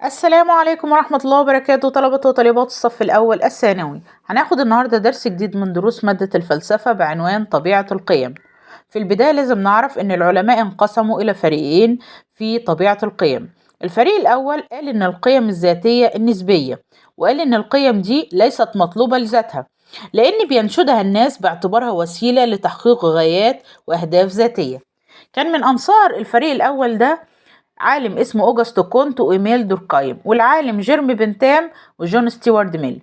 السلام عليكم ورحمة الله وبركاته، طلبة وطالبات الصف الأول الثانوي. هناخد النهاردة درس جديد من دروس مادة الفلسفة بعنوان طبيعة القيم. في البداية لازم نعرف إن العلماء انقسموا إلى فريقين في طبيعة القيم. الفريق الأول قال إن القيم الذاتية النسبية، وقال إن القيم دي ليست مطلوبة لذاتها، لأن بينشدها الناس باعتبارها وسيلة لتحقيق غايات وأهداف ذاتية. كان من أنصار الفريق الأول ده عالم اسمه أوجست كونت وإيميل دوركايم، والعالم جيرمي بنتام وجون ستيوارد ميل.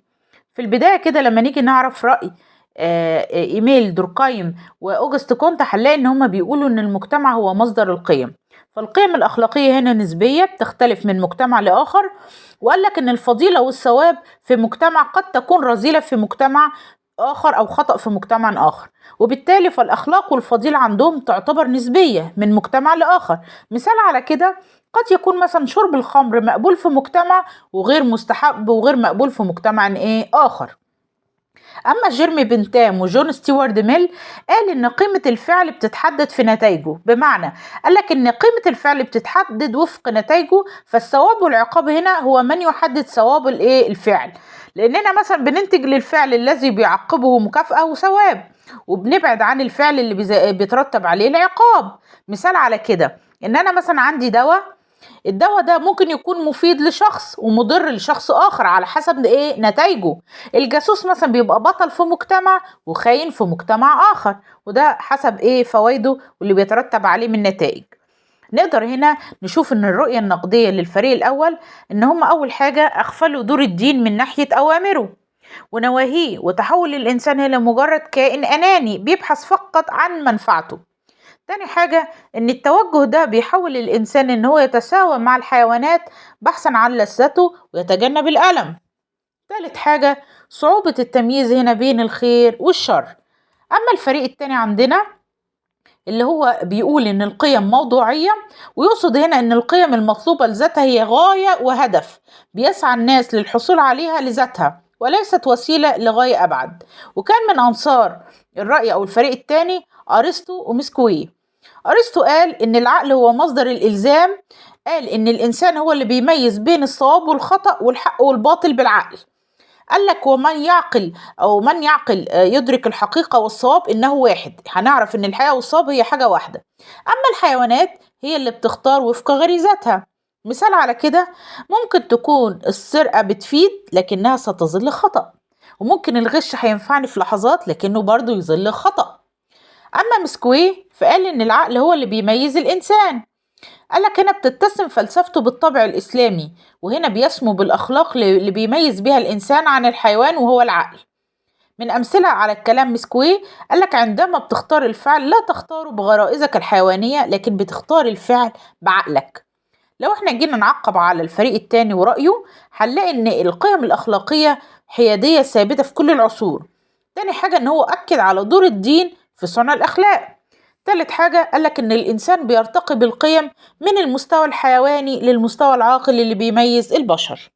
في البداية كده لما نيجي نعرف رأي إيميل دوركايم وأوجست كونت هنلاقي إن هما بيقولوا إن المجتمع هو مصدر القيم، فالقيم الأخلاقية هنا نسبية بتختلف من مجتمع لآخر، وقال لك إن الفضيلة والثواب في مجتمع قد تكون رذيلة في مجتمع آخر أو خطأ في مجتمع آخر، وبالتالي فالأخلاق والفضيلة عندهم تعتبر نسبية من مجتمع لآخر. مثال على كده قد يكون مثلا شرب الخمر مقبول في مجتمع وغير مستحب وغير مقبول في مجتمع آخر. أما جيرمي بنتام وجون ستيوارد ميل قال إن قيمة الفعل بتتحدد في نتائجه، بمعنى قالك إن قيمة الفعل بتتحدد وفق نتائجه، فالثواب والعقاب هنا هو من يحدد ثواب الفعل، لأننا مثلا بننتج للفعل الذي بيعقبه مكافأة وثواب، وبنبعد عن الفعل اللي بيترتب عليه العقاب. مثال على كده إن أنا مثلا عندي دواء، الدواء ده ممكن يكون مفيد لشخص ومضر لشخص آخر على حسب نتائجه. الجاسوس مثلا بيبقى بطل في مجتمع وخاين في مجتمع آخر، وده حسب فوائده واللي بيترتب عليه من نتائج. نقدر هنا نشوف ان الرؤية النقدية للفريق الأول ان هم أول حاجة أغفلوا دور الدين من ناحية أوامره ونواهيه، وتحول الإنسان إلى مجرد كائن أناني بيبحث فقط عن منفعته. تاني حاجة إن التوجه ده بيحول الإنسان إن هو يتساوى مع الحيوانات بحثا عن لذته ويتجنب الألم. تالت حاجة صعوبة التمييز هنا بين الخير والشر. أما الفريق التاني عندنا اللي هو بيقول إن القيم موضوعية، ويقصد هنا إن القيم المطلوبة لذاتها هي غاية وهدف بيسعى الناس للحصول عليها لذاتها وليست وسيلة لغاية أبعد. وكان من أنصار الرأي أو الفريق التاني أرسطو ومسكويه. أرسطو قال إن العقل هو مصدر الإلزام، قال إن الإنسان هو اللي بيميز بين الصواب والخطأ والحق والباطل بالعقل. قال لك ومن يعقل أو من يعقل يدرك الحقيقة والصواب إنه واحد، هنعرف إن الحقيقة والصواب هي حاجة واحدة. أما الحيوانات هي اللي بتختار وفق غريزتها. مثال على كده ممكن تكون السرقة بتفيد لكنها ستظل خطأ، وممكن الغش هينفعني في لحظات لكنه برضو يظل خطأ. أما مسكويه فقال إن العقل هو اللي بيميز الإنسان، قالك هنا بتتسم فلسفته بالطبع الإسلامي، وهنا بيسمو بالأخلاق اللي بيميز بها الإنسان عن الحيوان وهو العقل. من أمثلة على الكلام مسكويه قالك عندما بتختار الفعل لا تختاره بغرائزك الحيوانية لكن بتختار الفعل بعقلك. لو احنا جينا نعقب على الفريق التاني ورأيه هنلاقي إن القيم الأخلاقية حيادية ثابتة في كل العصور. تاني حاجة إن هو أكد على دور الدين في صنع الأخلاق. تالت حاجة قالك إن الإنسان بيرتقي بالقيم من المستوى الحيواني للمستوى العاقل اللي بيميز البشر.